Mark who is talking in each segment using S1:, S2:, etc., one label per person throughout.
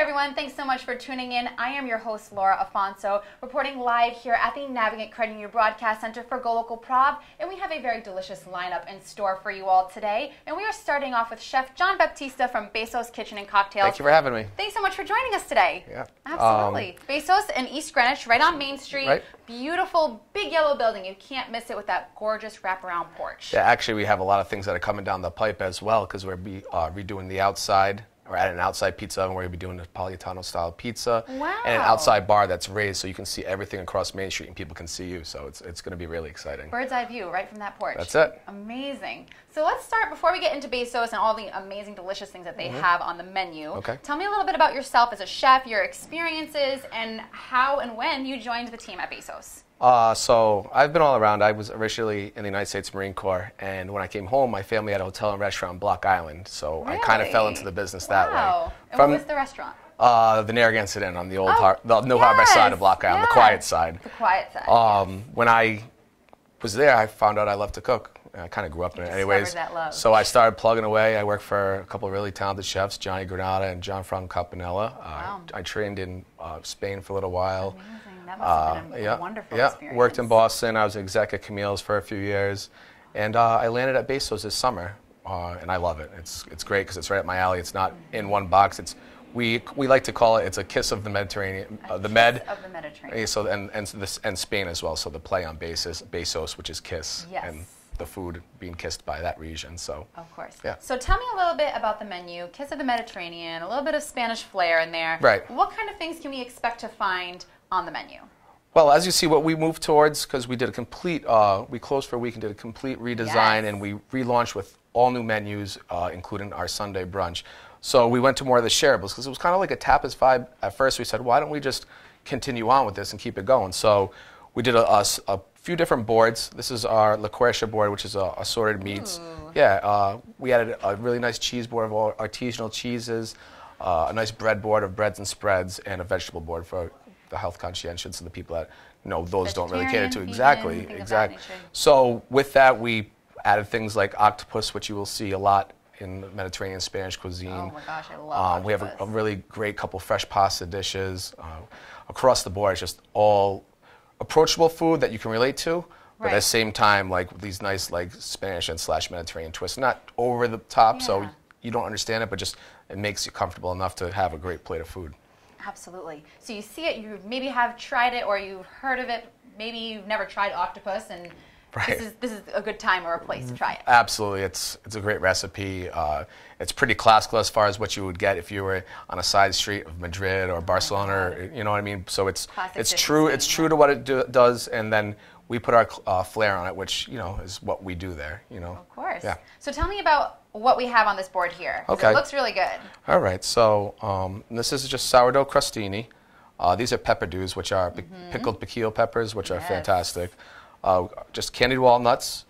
S1: everyone, thanks so much for tuning in. I am your host, Laura Afonso, reporting live here at the Navigant Credit Union Broadcast Center for GoLocal Prob, and we have a very delicious lineup in store for you all today. And we are starting off with Chef John Baptista from Bezos Kitchen and Cocktails.
S2: Thank you for having me.
S1: Thanks so much for joining us today.
S2: Yeah.
S1: Absolutely. Bezos in East Greenwich, right on Main Street.
S2: Right.
S1: Beautiful, big yellow building. You can't miss it with that gorgeous wraparound porch.
S2: Yeah, actually, we have a lot of things that are coming down the pipe as well because we're redoing the outside. We're adding an outside pizza oven. We're going to be doing a Napolitano-style pizza.
S1: Wow.
S2: And an outside bar that's raised so you can see everything across Main Street and people can see you. So it's going to be really exciting.
S1: Bird's eye view right from that porch.
S2: That's it.
S1: Amazing. So let's start, before we get into Bezos and all the amazing, delicious things that they have on the menu.
S2: Okay.
S1: Tell me a little bit about yourself as a chef, your experiences, and how and when you joined the team at Bezos.
S2: So I've been all around. I was originally in the United States Marine Corps, and when I came home, my family had a hotel and restaurant on Block Island. So
S1: Really?
S2: I kind of fell into the business that way.
S1: Wow. And what was the restaurant?
S2: The Narragansett Inn on the old the New Harbor side of Block Island, the quiet side.
S1: The quiet side.
S2: When I was there, I found out I loved to cook. I kind of grew up in it anyways.
S1: That love.
S2: So I started plugging away. I worked for a couple of really talented chefs, Johnny Granada and John Frank Campanella.
S1: Wow.
S2: I trained in Spain for a little while.
S1: Amazing. That must have been a wonderful experience.
S2: Worked in Boston. I was an exec at Camille's for a few years. And I landed at Bezos this summer, and I love it. It's great because it's right up my alley. It's not in one box. We like to call it's a kiss of the Mediterranean,
S1: Of the Mediterranean.
S2: So and Spain as well. So the play on Bezos, which is kiss,
S1: Yes.
S2: and the food being kissed by that region. So
S1: Of course.
S2: Yeah.
S1: So tell me a little bit about the menu. Kiss of the Mediterranean, a little bit of Spanish flair in there.
S2: Right.
S1: What kind of things can we expect to find on the menu?
S2: Well, as you see, what we moved towards, because we did a complete, we closed for a week and did a complete redesign, and we relaunched with all new menus, including our Sunday brunch. So we went to more of the shareables, because it was kind of like a tapas vibe. At first, we said, why don't we just continue on with this and keep it going? So we did a few different boards. This is our La Quercia board, which is assorted meats.
S1: Ooh.
S2: Yeah, we added a really nice cheese board of all artisanal cheeses, a nice bread board of breads and spreads, and a vegetable board for the health conscientious and the people that those don't really cater to.
S1: Vegan,
S2: Exactly. So with that, we added things like octopus, which you will see a lot in the Mediterranean Spanish cuisine.
S1: Oh my gosh, I love octopus.
S2: We have a really great couple fresh pasta dishes. Across the board, it's just all approachable food that you can relate to, but at the same time, like these nice Spanish and / Mediterranean twists. Not over the top, so you don't understand it, but just it makes you comfortable enough to have a great plate of food.
S1: Absolutely. So you see it, you maybe have tried it or you've heard of it, maybe you've never tried octopus, and this is a good time or a place to try it.
S2: Absolutely. It's a great recipe. It's pretty classical as far as what you would get if you were on a side street of Madrid or Barcelona, or, you know what I mean? So it's true to what it does, and then we put our flair on it, which is what we do there.
S1: Of course.
S2: Yeah.
S1: So tell me about what we have on this board here.
S2: Okay.
S1: It looks really good.
S2: All right. So this is just sourdough crostini. These are pepperdews, which are pickled piquillo peppers, which are fantastic. Just candied walnuts.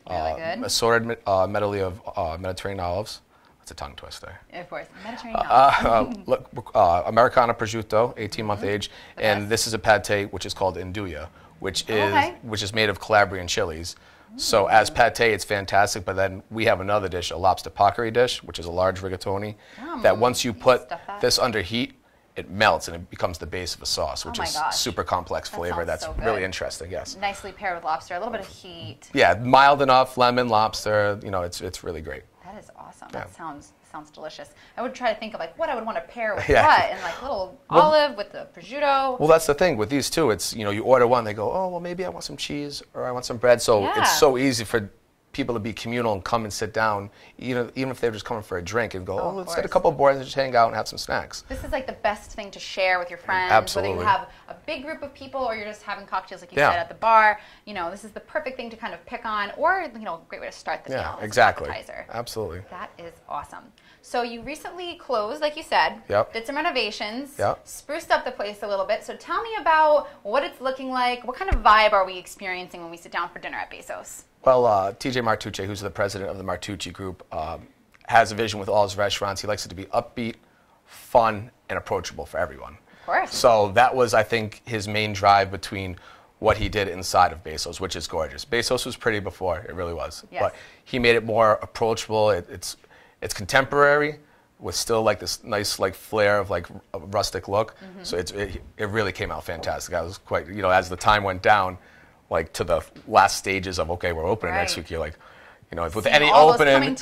S1: Really good.
S2: Assorted medley of Mediterranean olives. That's a tongue twister.
S1: Of course. Mediterranean olives.
S2: Americana prosciutto, 18-month age, and this is a pate which is called Induja, which is made of Calabrian chilies. So as pate, it's fantastic, but then we have another dish, a lobster pacari dish, which is a large rigatoni, that once you put this under heat, it melts and it becomes the base of a sauce, which is super complex flavor. That's so really interesting, yes.
S1: Nicely paired with lobster, a little bit of heat.
S2: Yeah, mild enough, lemon, lobster, it's really great.
S1: That is awesome.
S2: Yeah.
S1: That sounds delicious. I would try to think of what I would want to pair with what, and little olive with the prosciutto.
S2: Well, that's the thing with these two. It's you order one, they go, oh well, maybe I want some cheese or I want some bread. So it's so easy for people to be communal and come and sit down, even if they're just coming for a drink and go, let's get a couple of boards and just hang out and have some snacks.
S1: This is the best thing to share with your friends.
S2: Absolutely.
S1: Whether you have a big group of people or you're just having cocktails like you said at the bar, this is the perfect thing to kind of pick on, or a great way to start the meal.
S2: Exactly.
S1: As an appetizer.
S2: Absolutely.
S1: That is awesome. So you recently closed, like you said, did some renovations, spruced up the place a little bit. So tell me about what it's looking like. What kind of vibe are we experiencing when we sit down for dinner at Bezos?
S2: Well, TJ Martucci, who's the president of the Martucci Group, has a vision with all his restaurants. He likes it to be upbeat, fun, and approachable for everyone.
S1: Of course.
S2: So that was, I think, his main drive between what he did inside of Bezos, which is gorgeous. Bezos was pretty before, it really was.
S1: Yes.
S2: But he made it more approachable. It's contemporary, with still like this nice like flair of like a rustic look. So it really came out fantastic. I was quite, you know, as the time went down, like to the last stages of, okay, we're opening next week, you're like, you know, with any opening,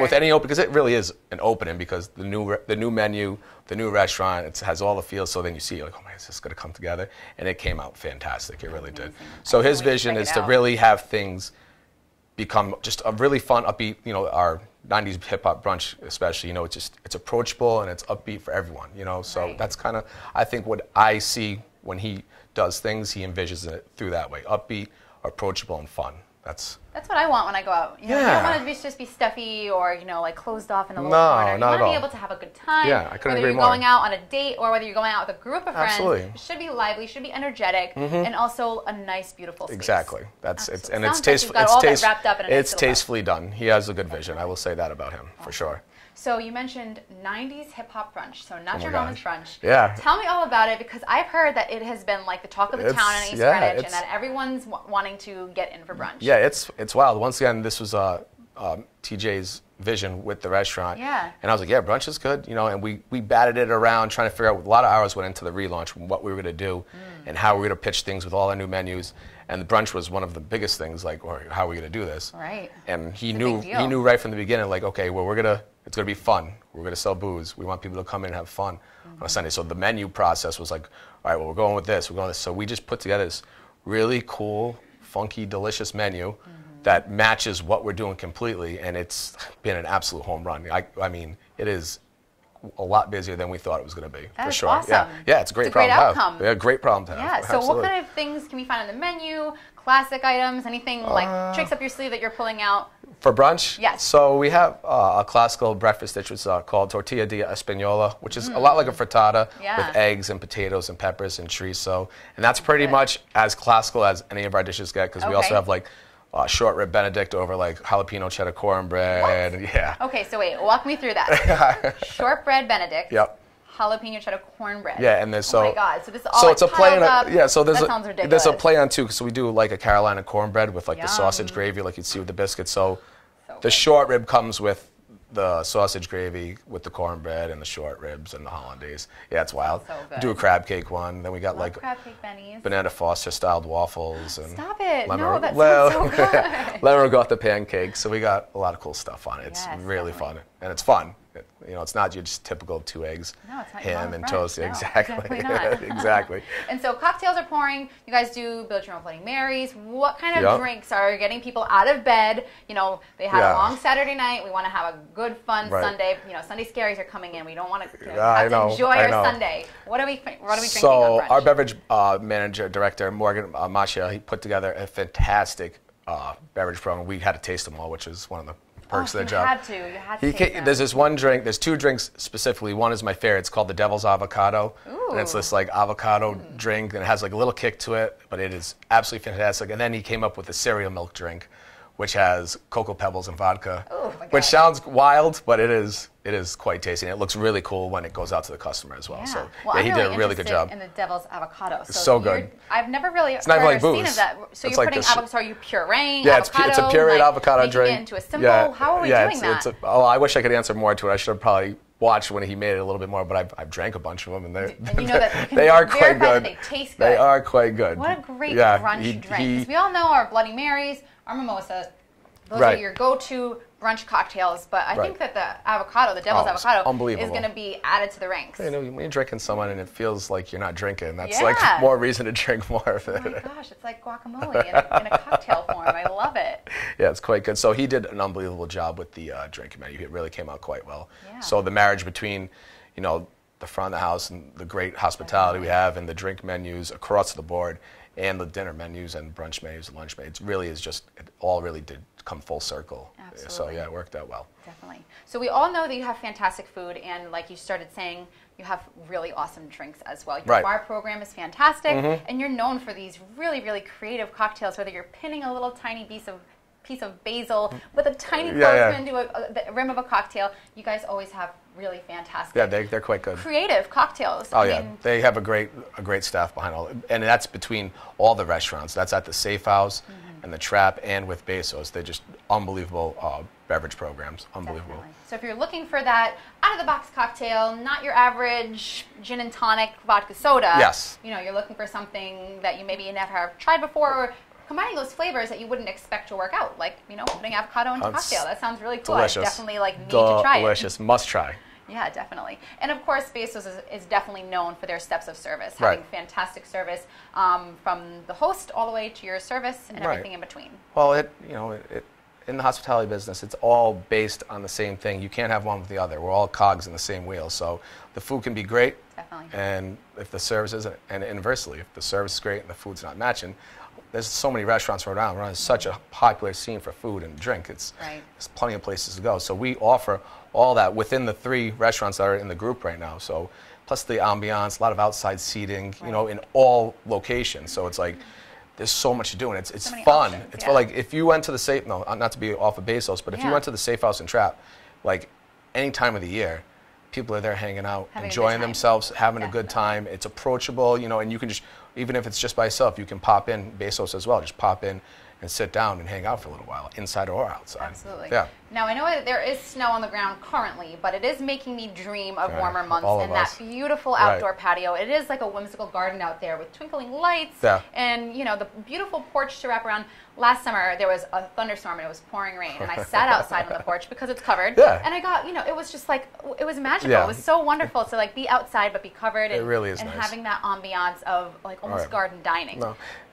S2: with any open, because it really is an opening, because the new menu, the new restaurant, it has all the feels. So then you see, you're like, oh my, is this going to come together? And it came out fantastic. It really did. So his vision is to really have things become just a really fun, upbeat, you know, our 90s hip hop brunch especially, you know, it's approachable and it's upbeat for everyone, you know. So that's kind of, I think, what I see when he does things, he envisions it through that way, upbeat, approachable, and fun. That's
S1: what I want when I go out. You know, you don't want it to just be stuffy or, you know, like closed off in a little corner. You want to be able to have a good time.
S2: Yeah, I couldn't agree more.
S1: Whether you're going out on a date or whether you're going out with a group of friends, it should be lively, should be energetic, and also a nice, beautiful space.
S2: Exactly. It's tastefully done. He has a good vision. I will say that about him for sure.
S1: So you mentioned 90s hip-hop brunch, so not your mom's brunch.
S2: Yeah.
S1: Tell me all about it, because I've heard that it has been like the talk of the town in East Greenwich, and that everyone's wanting to get in for brunch.
S2: Yeah, it's wild. Once again, this was TJ's vision with the restaurant.
S1: Yeah.
S2: And I was like, yeah, brunch is good, you know, and we batted it around trying to figure out, a lot of hours went into the relaunch, what we were going to do and how we were going to pitch things with all our new menus. And the brunch was one of the biggest things, like, or how are we going to do this?
S1: Right.
S2: And he knew right from the beginning, like, okay, well, it's going to be fun. We're going to sell booze. We want people to come in and have fun on a Sunday. So the menu process was like, all right, well, we're going with this. We're going with this. So we just put together this really cool, funky, delicious menu that matches what we're doing completely. And it's been an absolute home run. I mean, it is a lot busier than we thought it was going to be, for sure.
S1: Awesome.
S2: Yeah, it's a great problem to have. Yeah, great problem to have.
S1: Yeah, so what kind of things can we find on the menu? Classic items, anything like tricks up your sleeve that you're pulling out?
S2: For brunch?
S1: Yes.
S2: So we have a classical breakfast dish which is called tortilla de española, which is a lot like a frittata with eggs and potatoes and peppers and chorizo. And that's pretty much as classical as any of our dishes get, because we also have like short rib Benedict over like jalapeno cheddar cornbread.
S1: What?
S2: Yeah.
S1: Okay, so wait, walk me through that. Shortbread Benedict.
S2: Yep.
S1: Jalapeno cheddar cornbread.
S2: Yeah, and there's
S1: oh my God, so this is all
S2: it's a play on
S1: up.
S2: Yeah, so there's
S1: sounds ridiculous.
S2: There's a play on too, so we do like a Carolina cornbread with like the sausage gravy, like you'd see with the biscuits. So the short rib comes with the sausage gravy with the cornbread and the short ribs and the hollandaise. Yeah, it's wild.
S1: So good.
S2: Do a crab cake one. Then we got like
S1: crab cake bennies.
S2: Banana Foster styled waffles and
S1: stop it.
S2: Lemon,
S1: no, that sounds so good.
S2: lemon ricotta pancakes. So we got a lot of cool stuff on it. It's really fun and it's fun. You know, it's not your just typical 2 eggs, ham and toast.
S1: No,
S2: exactly.
S1: Not.
S2: Exactly.
S1: And so cocktails are pouring. You guys do build your own Bloody Marys. What kind of drinks are getting people out of bed? You know, they had a long Saturday night. We want to have a good, fun Sunday. You know, Sunday scaries are coming in. We don't want to have to enjoy our Sunday. What are we drinking on brunch?
S2: So our beverage director, Morgan Machia, he put together a fantastic beverage program. We had to taste them all, which is one of the perks of the job.
S1: You had to.
S2: There's this one drink. There's 2 drinks specifically. One is my favorite. It's called the Devil's Avocado, and it's this like avocado drink, and it has like a little kick to it, but it is absolutely fantastic. And then he came up with a cereal milk drink, which has cocoa pebbles and vodka, which sounds wild, but it is quite tasty. And it looks really cool when it goes out to the customer as well. So he did a really good job.
S1: In the Devil's Avocado,
S2: so good.
S1: I've never really
S2: it's not like
S1: seen of that. So you're putting avocado. So are you pureeing?
S2: Yeah, it's a pureed avocado drink.
S1: It into a simple. How are we doing that?
S2: I wish I could answer more to it. I should have probably watched when he made it a little bit more, but I've drank a bunch of them, and they are quite good.
S1: They taste good.
S2: They are quite good.
S1: What a great brunch drink. We all know our Bloody Marys, our mimosas. Those are your go-to brunch cocktails, but I think that the avocado, the Devil's Avocado, is going to be added to the ranks.
S2: You know, when you're drinking someone and it feels like you're not drinking, that's like more reason to drink more of it.
S1: Oh my gosh, it's like guacamole in a cocktail form. I love it.
S2: Yeah, it's quite good. So he did an unbelievable job with the drink menu. It really came out quite well. Yeah. So the marriage between, you know, the front of the house and the great hospitality we have and the drink menus across the board and the dinner menus and brunch menus and lunch menus, it all really did come full circle.
S1: Absolutely.
S2: So yeah, it worked out well.
S1: Definitely. So we all know that you have fantastic food, and like you started saying, you have really awesome drinks as well. Your bar program is fantastic, and you're known for these really, really creative cocktails, whether you're pinning a little tiny piece of basil with a tiny clove into the rim of a cocktail. You guys always have really fantastic.
S2: Yeah, they're quite good.
S1: Creative cocktails.
S2: Oh, I mean, they have a great staff behind all, and that's between all the restaurants. That's at the Safe House and the Trap and with Bezos. They're just unbelievable beverage programs. Unbelievable.
S1: Definitely. So if you're looking for that out of the box cocktail, not your average gin and tonic vodka soda.
S2: Yes.
S1: You know, you're looking for something that you maybe never have tried before, or combining those flavors that you wouldn't expect to work out, like, you know, putting avocado into cocktail. That sounds really cool.
S2: Delicious.
S1: I definitely need to try it.
S2: Delicious. Must try.
S1: Yeah, definitely. And of course, Bezos is definitely known for their steps of service, having fantastic service from the host all the way to your service and everything in between.
S2: Well, in the hospitality business, it's all based on the same thing. You can't have one with the other. We're all cogs in the same wheel. So the food can be great, and if the service isn't, and inversely, if the service is great and the food's not matching, there's so many restaurants around. We're on such a popular scene for food and drink. There's plenty of places to go. So we offer all that within the 3 restaurants that are in the group right now. So plus the ambiance, a lot of outside seating, you know, in all locations. So it's like there's so much to do, and it's fun.
S1: Options,
S2: it's like if you went to the safe, no, not to be off of Bezos, but if you went to the Safe House and Trap, like any time of the year, people are there hanging out, enjoying themselves, having a good time. It's approachable, you know, and you can just, even if it's just by yourself, you can pop in, Bezos as well, just pop in and sit down and hang out for a little while, inside or outside.
S1: Absolutely.
S2: Yeah.
S1: Now, I know that there is snow on the ground currently, but it is making me dream of warmer months and that beautiful outdoor patio. It is like a whimsical garden out there with twinkling lights and, you know, the beautiful porch to wrap around. Last summer, there was a thunderstorm and it was pouring rain, and I sat outside on the porch because it's covered, and I got, you know, it was just like, it was magical. It was so wonderful to like be outside but be covered, and,
S2: it really is
S1: and
S2: nice.
S1: having that ambiance of like almost garden dining.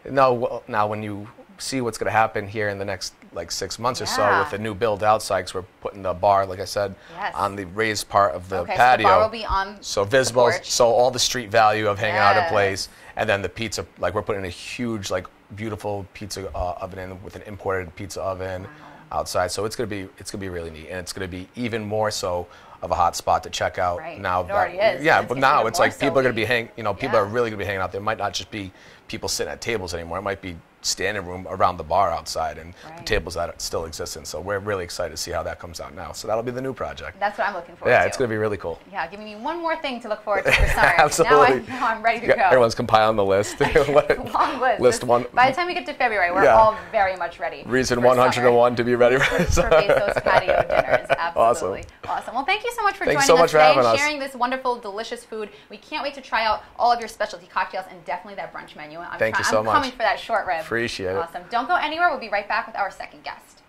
S2: Now when you see what's going to happen here in the next like 6 months or so with the new build outside, because we're putting the bar, like I said, on the raised part of the patio.
S1: So the bar will be on
S2: visible,
S1: the porch.
S2: So all the street value of hanging out at a place, and then the pizza, like we're putting a huge, like beautiful pizza oven in with an imported pizza oven outside. So it's gonna be really neat, and it's gonna be even more so of a hot spot to check out now.
S1: It already is.
S2: Yeah, but now it's like people are gonna be people are really gonna be hanging out there. It might not just be people sitting at tables anymore. It might be standing room around the bar outside and the tables that still exist. And so we're really excited to see how that comes out now. So that'll be the new project.
S1: That's what I'm looking forward to.
S2: Yeah, it's going to be really cool.
S1: Yeah, giving me one more thing to look forward to for summer.
S2: Absolutely.
S1: Now I'm ready to go.
S2: Everyone's compiling the list.
S1: Long list.
S2: List one.
S1: By the time we get to February, we're all very much ready.
S2: Reason 101 to be ready
S1: for Bezos patio dinners. Absolutely. Awesome. Well, thank you so much for joining us today, sharing this wonderful, delicious food. We can't wait to try out all of your specialty cocktails and definitely that brunch menu.
S2: Thank you so much.
S1: I'm coming for that short rib.
S2: Appreciate it.
S1: Awesome. Don't go anywhere. We'll be right back with our second guest.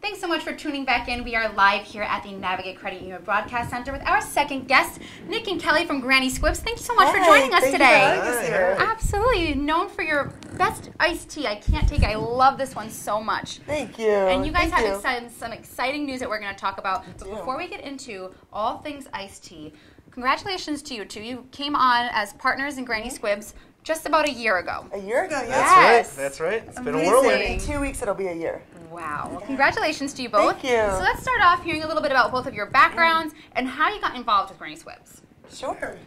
S1: Thanks so much for tuning back in. We are live here at the Navigate Credit Union Broadcast Center with our second guests, Nick and Kelly from Granny Squibs. Thank you so much for joining us today. Absolutely. Known for your best iced tea. I can't take it. I love this one so much.
S3: Thank you.
S1: And you guys have some exciting news that we're going to talk about. But before we get into all things iced tea, congratulations to you two. You came on as partners in Granny Squibs just about a year ago.
S3: A year ago, yes.
S4: That's right. It's been a
S1: Amazing.
S4: whirlwind.
S3: In 2 weeks, it'll be a year.
S1: Wow. Well, congratulations to you both.
S3: Thank you.
S1: So let's start off hearing a little bit about both of your backgrounds and how you got involved with Granny Squibs.
S3: Sure.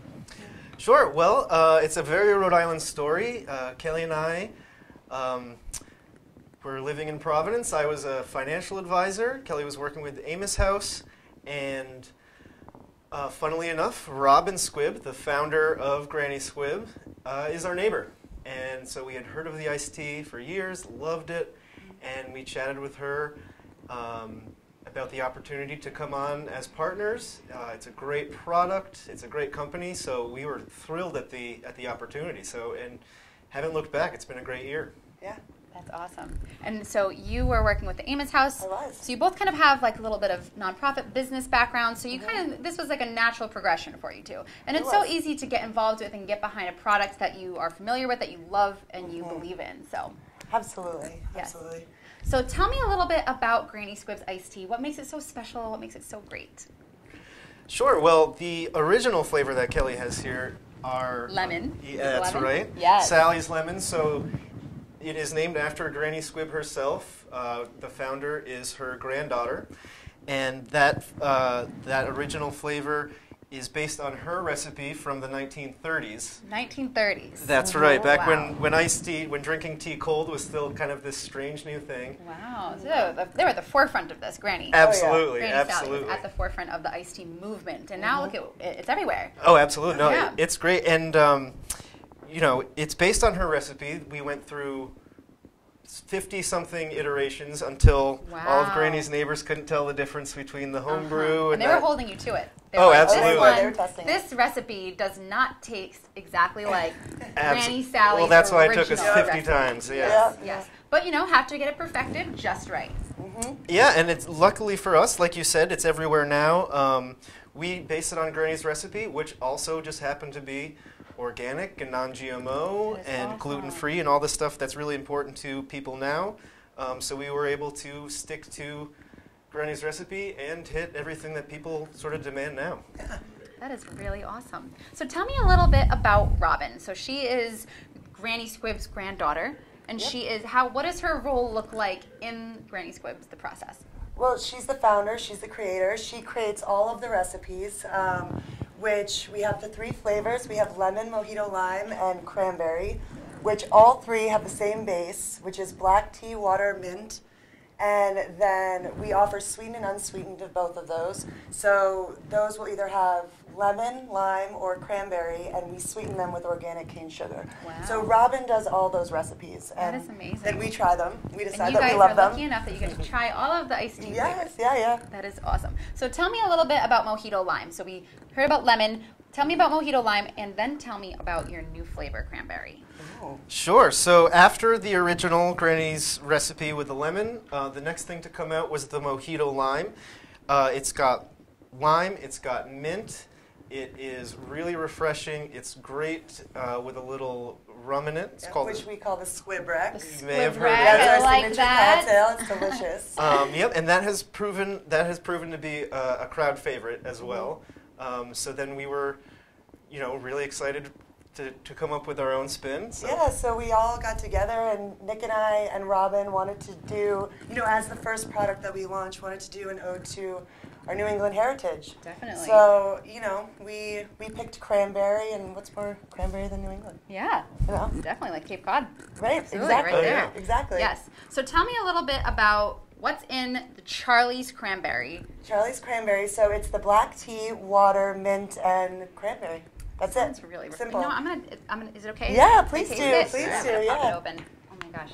S4: Sure. Well, it's a very Rhode Island story. Kelly and I were living in Providence. I was a financial advisor. Kelly was working with Amos House. And funnily enough, Robin Squibb, the founder of Granny Squibb, is our neighbor. And so we had heard of the iced tea for years, loved it. And we chatted with her about the opportunity to come on as partners. It's a great product. It's a great company. So we were thrilled at the opportunity. So, and haven't looked back. It's been a great year.
S3: Yeah.
S1: That's awesome. And so you were working with the Amos House.
S3: I was.
S1: So you both kind of have like a little bit of nonprofit business background. So you kind of, this was like a natural progression for you two. And it's so easy to get involved with and get behind a product that you are familiar with, that you love and you believe in. So.
S3: Absolutely.
S1: Yes.
S3: Absolutely.
S1: So tell me a little bit about Granny Squibb's iced tea. What makes it so special? What makes it so great?
S4: Sure. Well, the original flavor that Kelly has here are
S1: Lemon.
S4: Yeah, that's
S1: lemon?
S4: right.
S1: Yes.
S4: Sally's lemon. So it is named after Granny Squibb herself. The founder is her granddaughter, and that original flavor is based on her recipe from the 1930s.
S1: 1930s.
S4: That's right. Back
S1: wow.
S4: when iced tea, when drinking tea cold was still kind of this strange new thing.
S1: Wow. So they were at the forefront of this, Granny.
S4: Absolutely,
S1: Granny Sally was
S4: absolutely.
S1: at the forefront of the iced tea movement, and now look at it's everywhere.
S4: Oh, absolutely. No,
S1: Yeah.
S4: it's great, and you know, it's based on her recipe. We went through 50-something iterations until all of Granny's neighbors couldn't tell the difference between the home brew
S1: and they were holding you to it. They
S4: Oh,
S1: were like,
S4: absolutely.
S3: They were testing
S1: this recipe does not taste exactly like Granny Sally's
S4: Well, that's why it took us
S1: original
S4: 50
S1: recipe.
S4: times. Yeah.
S3: Yeah.
S1: Yes, but you know, have to get it perfected just right.
S4: Yeah, and it's luckily for us, like you said, it's everywhere now. We base it on Granny's recipe, which also just happened to be organic and non-GMO and
S1: awesome.
S4: gluten-free and all the stuff that's really important to people now. So we were able to stick to Granny's recipe and hit everything that people sort of demand now.
S1: That is really awesome. So tell me a little bit about Robin. So she is Granny Squibb's granddaughter, and she is what does her role look like in Granny Squibb's, the process?
S3: Well, she's the founder. She's the creator. She creates all of the recipes, which we have the 3 flavors. We have lemon, mojito lime, and cranberry, which all 3 have the same base, which is black tea, water, mint. And then we offer sweetened and unsweetened of both of those. So those will either have lemon, lime, or cranberry, and we sweeten them with organic cane sugar.
S1: Wow.
S3: So Robin does all those recipes.
S1: That
S3: and
S1: is amazing.
S3: Then we try them. We decide
S1: And you
S3: that
S1: guys
S3: we love
S1: are
S3: them.
S1: lucky enough that you get to try all of the iced tea
S3: Yes,
S1: flavors.
S3: yeah.
S1: That is awesome. So tell me a little bit about mojito lime. So we heard about lemon. Tell me about mojito lime, and then tell me about your new flavor, cranberry.
S4: Sure. So after the original Granny's recipe with the lemon, the next thing to come out was the mojito lime. It's got lime. It's got mint. It is really refreshing. It's great with a little rum in it. It's called
S3: which we call the Squibrex.
S4: You may have
S1: Squib
S4: heard
S1: rack,
S4: of
S3: That's
S4: it.
S1: I
S3: our
S1: like
S3: signature
S1: that.
S3: cocktail. It's delicious.
S4: Yep, and that has proven to be a crowd favorite as well. So then we were, really excited to come up with our own spin. So.
S3: Yeah, so we all got together, and Nick and I and Robin wanted to do, as the first product that we launched, wanted to do an ode to our New England heritage.
S1: Definitely.
S3: So, we picked cranberry, and what's more cranberry than New England?
S1: Yeah, definitely like Cape Cod.
S3: Right,
S1: Absolutely,
S3: exactly.
S1: right there.
S3: Exactly.
S1: Yes. So tell me a little bit about what's in the Charlie's cranberry.
S3: Charlie's cranberry, so it's the black tea, water, mint, and cranberry. That's it.
S1: That's really
S3: simple.
S1: I'm gonna. Is it okay?
S3: Yeah, please
S1: Can
S3: do,
S1: I taste
S3: please
S1: this?
S3: do,
S1: I'm gonna pop
S3: yeah.
S1: it open. Oh my gosh.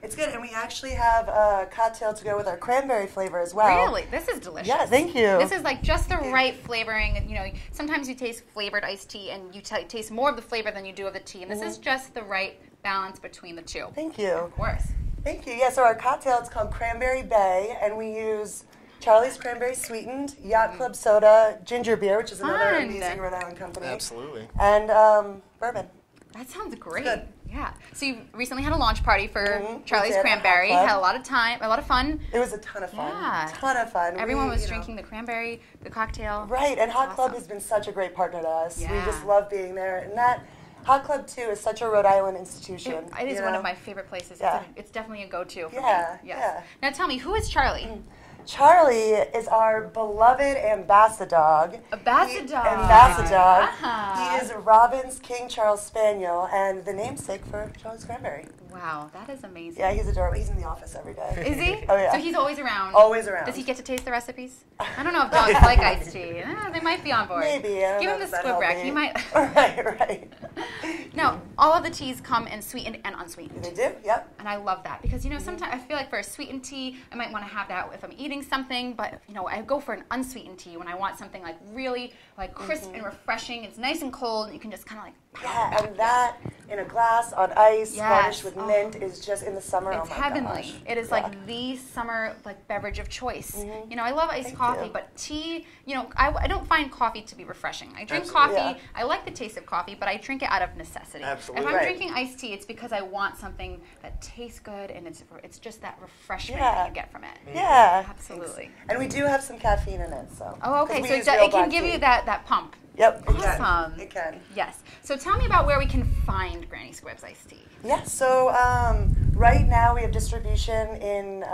S3: It's good, and we actually have a cocktail to go with our cranberry flavor as well.
S1: Really, this is delicious.
S3: Yeah, thank you.
S1: This is like just the right flavoring. Sometimes you taste flavored iced tea, and you taste more of the flavor than you do of the tea, and this is just the right balance between the two.
S3: Thank you.
S1: Of course.
S3: Thank you. Yeah, so our cocktail, it's called Cranberry Bay, and we use Charlie's Cranberry Sweetened, Yacht Club Soda, ginger beer, which is another
S1: Fun.
S3: amazing Rhode Island company.
S4: Absolutely.
S3: And bourbon.
S1: That sounds great.
S3: Good.
S1: Yeah. So you recently had a launch party for Charlie's
S3: We did at
S1: Cranberry.
S3: Hot Club.
S1: Had a lot of time, a lot of fun.
S3: It was a ton of fun.
S1: Yeah.
S3: Ton of fun.
S1: Everyone was
S3: you know,
S1: drinking the cranberry, the cocktail.
S3: Right, and Hot Club
S1: Awesome.
S3: has been such a great partner to us.
S1: Yeah.
S3: We just love being there. And that Hot Club, too, is such a Rhode Island institution.
S1: It is
S3: you
S1: one
S3: know?
S1: of my favorite places.
S3: Yeah.
S1: It's definitely a go-to for
S3: Yeah,
S1: me. Yes.
S3: yeah.
S1: Now tell me, who is Charlie?
S3: Charlie is our beloved ambassador.
S1: Ambassador.
S3: Ambassador.
S1: Ah.
S3: He is Robin's King Charles Spaniel and the namesake for Charlie's Cranberry.
S1: Wow, that is amazing.
S3: Yeah, he's adorable. He's in the office every day.
S1: Is he?
S3: Oh, yeah.
S1: So he's always around.
S3: Always around.
S1: Does he get to taste the recipes? I don't know if dogs like iced tea. They might be on board.
S3: Maybe. I don't
S1: Give
S3: know
S1: him the
S3: if that's
S1: squib rack.
S3: healthy.
S1: He might.
S3: Right.
S1: Now, all of the teas come in sweetened and unsweetened.
S3: They do, yep.
S1: And I love that because, you know, sometimes I feel like for a sweetened tea, I might want to have that if I'm eating something, but, you know, I go for an unsweetened tea when I want something like really like crisp and refreshing. It's nice and cold and you can just kind of like pound
S3: Yeah,
S1: it
S3: and
S1: back.
S3: that in a glass on ice,
S1: Yes.
S3: garnished with
S1: Oh.
S3: mint, is just in the summer.
S1: It's
S3: oh my
S1: heavenly.
S3: gosh.
S1: It is
S3: Yeah.
S1: like the summer like beverage of choice. You know, I love iced
S3: Thank
S1: coffee,
S3: you.
S1: but tea, you know, I don't find coffee to be refreshing. I drink
S4: Absolutely.
S1: coffee.
S3: Yeah.
S1: I like the taste of coffee, but I drink it out of necessity.
S4: Absolutely.
S1: If I'm
S3: Right.
S1: drinking iced tea, it's because I want something that tastes good and it's just that refreshment
S3: Yeah.
S1: that you get from it.
S3: Yeah.
S1: Absolutely.
S3: And we do have some caffeine in it, so.
S1: Oh, okay.
S3: 'cause we
S1: So
S3: use real
S1: it can
S3: black
S1: give
S3: tea.
S1: you that pump.
S3: Yep, it
S1: Awesome.
S3: can. It can.
S1: Yes. So tell me about where we can find Granny Squib's iced tea.
S3: Yeah, so right now we have distribution in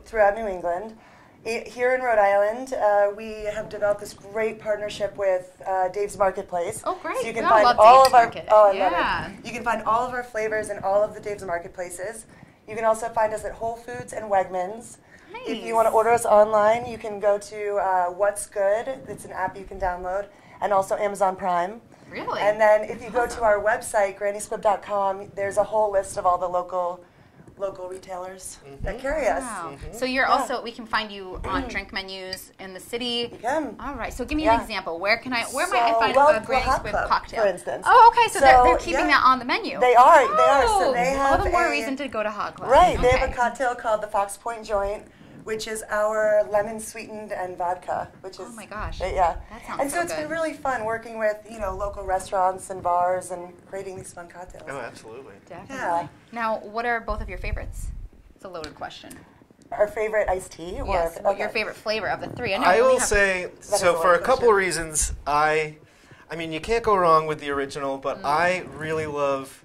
S3: throughout New England. Here in Rhode Island, we have developed this great partnership with Dave's Marketplace.
S1: Oh, great.
S3: So you can
S1: We all
S3: find
S1: love
S3: all
S1: Dave's
S3: of our
S1: Market.
S3: I
S1: Yeah.
S3: love it. You can find all of our flavors in all of the Dave's Marketplaces. You can also find us at Whole Foods and Wegmans. If you want to order us online, you can go to What's Good. It's an app you can download, and also Amazon Prime.
S1: Really?
S3: And then if you go to our website, grannysquib.com, there's a whole list of all the local retailers that carry us.
S1: Wow. So you're also, we can find you on drink menus in the city.
S3: You can.
S1: All right. So give me
S3: Yeah.
S1: an example. Where might I
S3: So,
S1: find
S3: well,
S1: a Granny
S3: Hot
S1: Squib
S3: Club,
S1: cocktail?
S3: for instance.
S1: Oh, okay. So, they're
S3: So,
S1: keeping
S3: yeah.
S1: that on the menu.
S3: They are.
S1: Oh,
S3: So they have
S1: all the more
S3: a-
S1: reason to go to Hot Club.
S3: Right. They have
S1: Okay.
S3: a cocktail called the Fox Point Joint, which is our lemon sweetened and vodka, which is
S1: Oh my gosh.
S3: yeah.
S1: That sounds
S3: And so
S1: so
S3: it's been
S1: good.
S3: really fun working with local restaurants and bars and creating these fun cocktails.
S4: Oh, absolutely.
S1: Definitely.
S3: Yeah.
S1: Now, what are both of your favorites? It's a loaded question.
S3: Our favorite iced tea? Or,
S1: Yes. What your
S3: okay.
S1: favorite flavor of the three? know
S4: I
S1: we
S4: will
S1: have-
S4: say,
S3: is
S4: so
S3: a
S4: for a
S3: good
S4: couple of
S3: question.
S4: reasons, I mean, you can't go wrong with the original, but I really love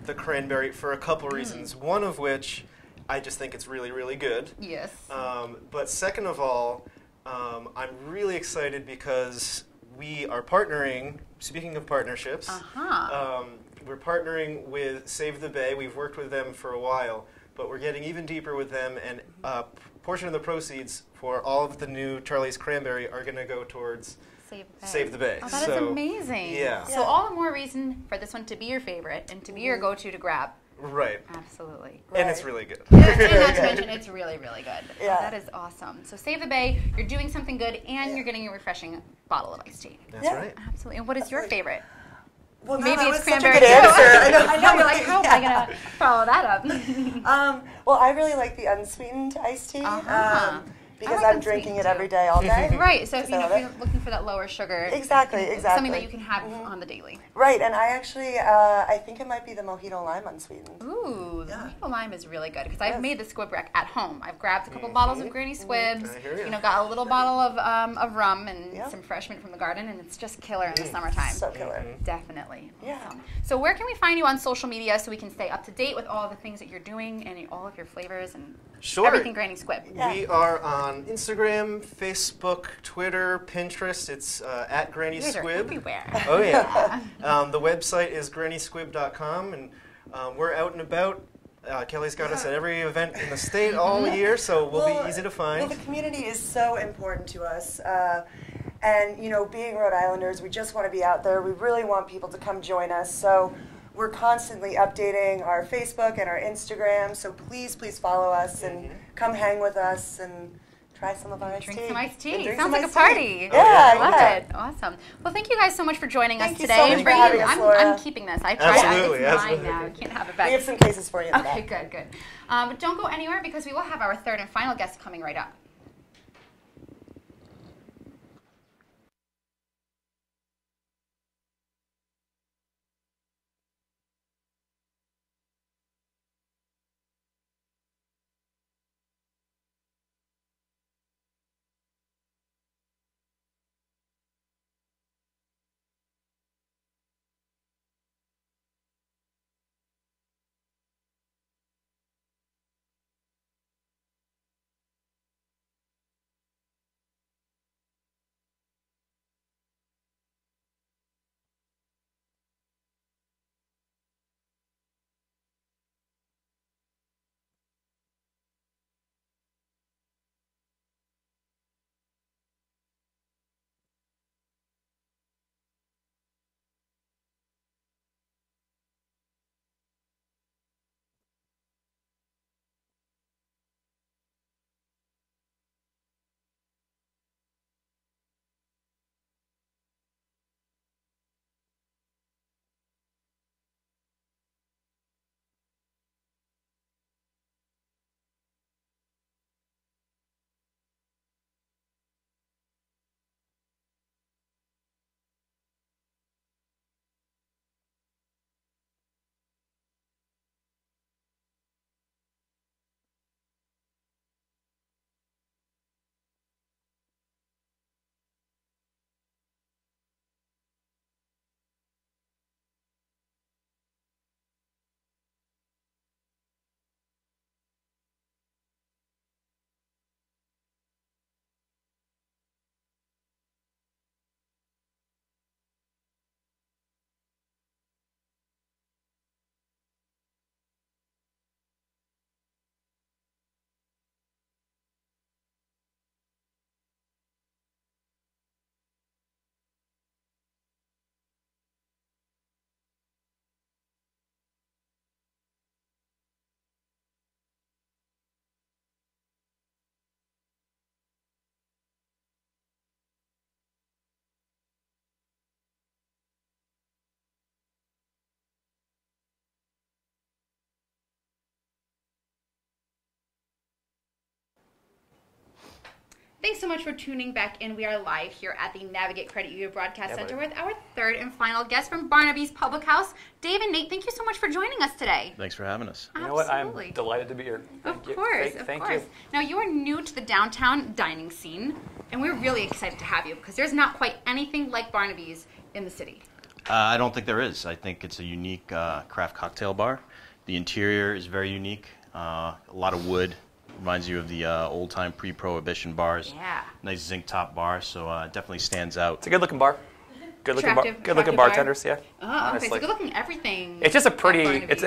S4: the cranberry for a couple reasons. One of which, I just think it's really, really good.
S1: Yes.
S4: But second of all, I'm really excited because we are partnering, speaking of partnerships, we're partnering with Save the Bay. We've worked with them for a while, but we're getting even deeper with them, and a portion of the proceeds for all of the new Charlie's Cranberry are going to go towards Save the Bay.
S1: Oh, that is
S4: So,
S1: amazing.
S4: yeah.
S1: So all the more reason for this one to be your favorite and to be your go-to to grab.
S4: Right.
S1: Absolutely.
S4: And it's
S3: Right.
S4: really good.
S1: And not to mention, it's really, really good.
S3: Yeah.
S1: That is awesome. So Save the Bay, you're doing something good, and you're getting a refreshing bottle of iced tea.
S4: That's
S3: Yeah.
S4: right.
S1: Absolutely. And what is your favorite?
S3: Well, no,
S1: Maybe
S3: that
S1: it's
S3: was such a
S1: cranberry
S3: good
S1: too.
S3: answer.
S1: I know. You're like, how am I gonna follow that up?
S3: Well, I really like the unsweetened iced tea because
S1: like
S3: I'm drinking it
S1: unsweetened,
S3: every day, all day.
S1: Right. So if
S3: So
S1: you're looking for that lower sugar,
S3: Exactly,
S1: something
S3: exactly.
S1: that you can have on the daily.
S3: Right, and I actually, I think it might be the mojito lime unsweetened.
S1: Ooh, the
S3: Yeah.
S1: mojito lime is really good because I've
S3: Yes.
S1: made the squib rack at home. I've grabbed a couple bottles of Granny Squibs,
S4: I hear ya.
S1: got a little bottle of rum and
S3: Yeah.
S1: some fresh mint from the garden, and it's just killer in the summertime.
S3: So killer.
S1: Definitely.
S3: Yeah.
S1: Awesome. So where can we find you on social media so we can stay up to date with all the things that you're doing and all of your flavors and
S4: Sure.
S1: everything Granny Squib?
S3: Yeah.
S4: We are on Instagram, Facebook, Twitter, Pinterest. It's at Granny
S1: You guys are
S4: Squib.
S1: everywhere.
S4: Oh, yeah. The website is grannysquib.com, and we're out and about. Kelly's got us at every event in the state all year, so we'll be easy to
S3: Well,
S4: find.
S3: the community is so important to us. And, being Rhode Islanders, we just want to be out there. We really want people to come join us. So we're constantly updating our Facebook and our Instagram. So please, please follow us and come hang with us and try some of our iced tea.
S1: Drink some iced tea.
S3: And drink
S1: Sounds
S3: some
S1: like a
S3: iced tea.
S1: party.
S3: Yeah,
S1: I love
S3: yeah.
S1: it. Awesome. Well, thank you guys so much for joining us
S3: Thank you
S1: today.
S3: so much for having us, Laura.
S1: I'm keeping this. I tried
S4: Absolutely,
S1: it. It's mine
S4: absolutely.
S1: now. I can't have it back.
S3: We have some cases for you. in the
S1: Okay,
S3: back.
S1: good. But don't go anywhere because we will have our third and final guest coming right up. Thanks so much for tuning back in. We are live here at the Navigate Credit Union Broadcast Center with our third and final guest from Barnaby's Public House. Dave and Nate, thank you so much for joining us today.
S5: Thanks for having us.
S6: You know what? I'm delighted to be here.
S1: Of course.
S6: Thank you.
S1: Now, you are new to the downtown dining scene, and we're really excited to have you because there's not quite anything like Barnaby's in the city.
S5: I don't think there is. I think it's a unique craft cocktail bar. The interior is very unique. A lot of wood. Reminds you of the old-time pre-prohibition bars.
S1: Yeah.
S5: Nice zinc top bar, so it definitely stands out.
S6: It's a good-looking bar. Good-looking
S1: Attractive
S6: bartenders. Yeah.
S1: Oh,
S6: honestly.
S1: okay. So good looking everything.
S6: It's just a
S1: at
S6: pretty.
S1: Barnaby's.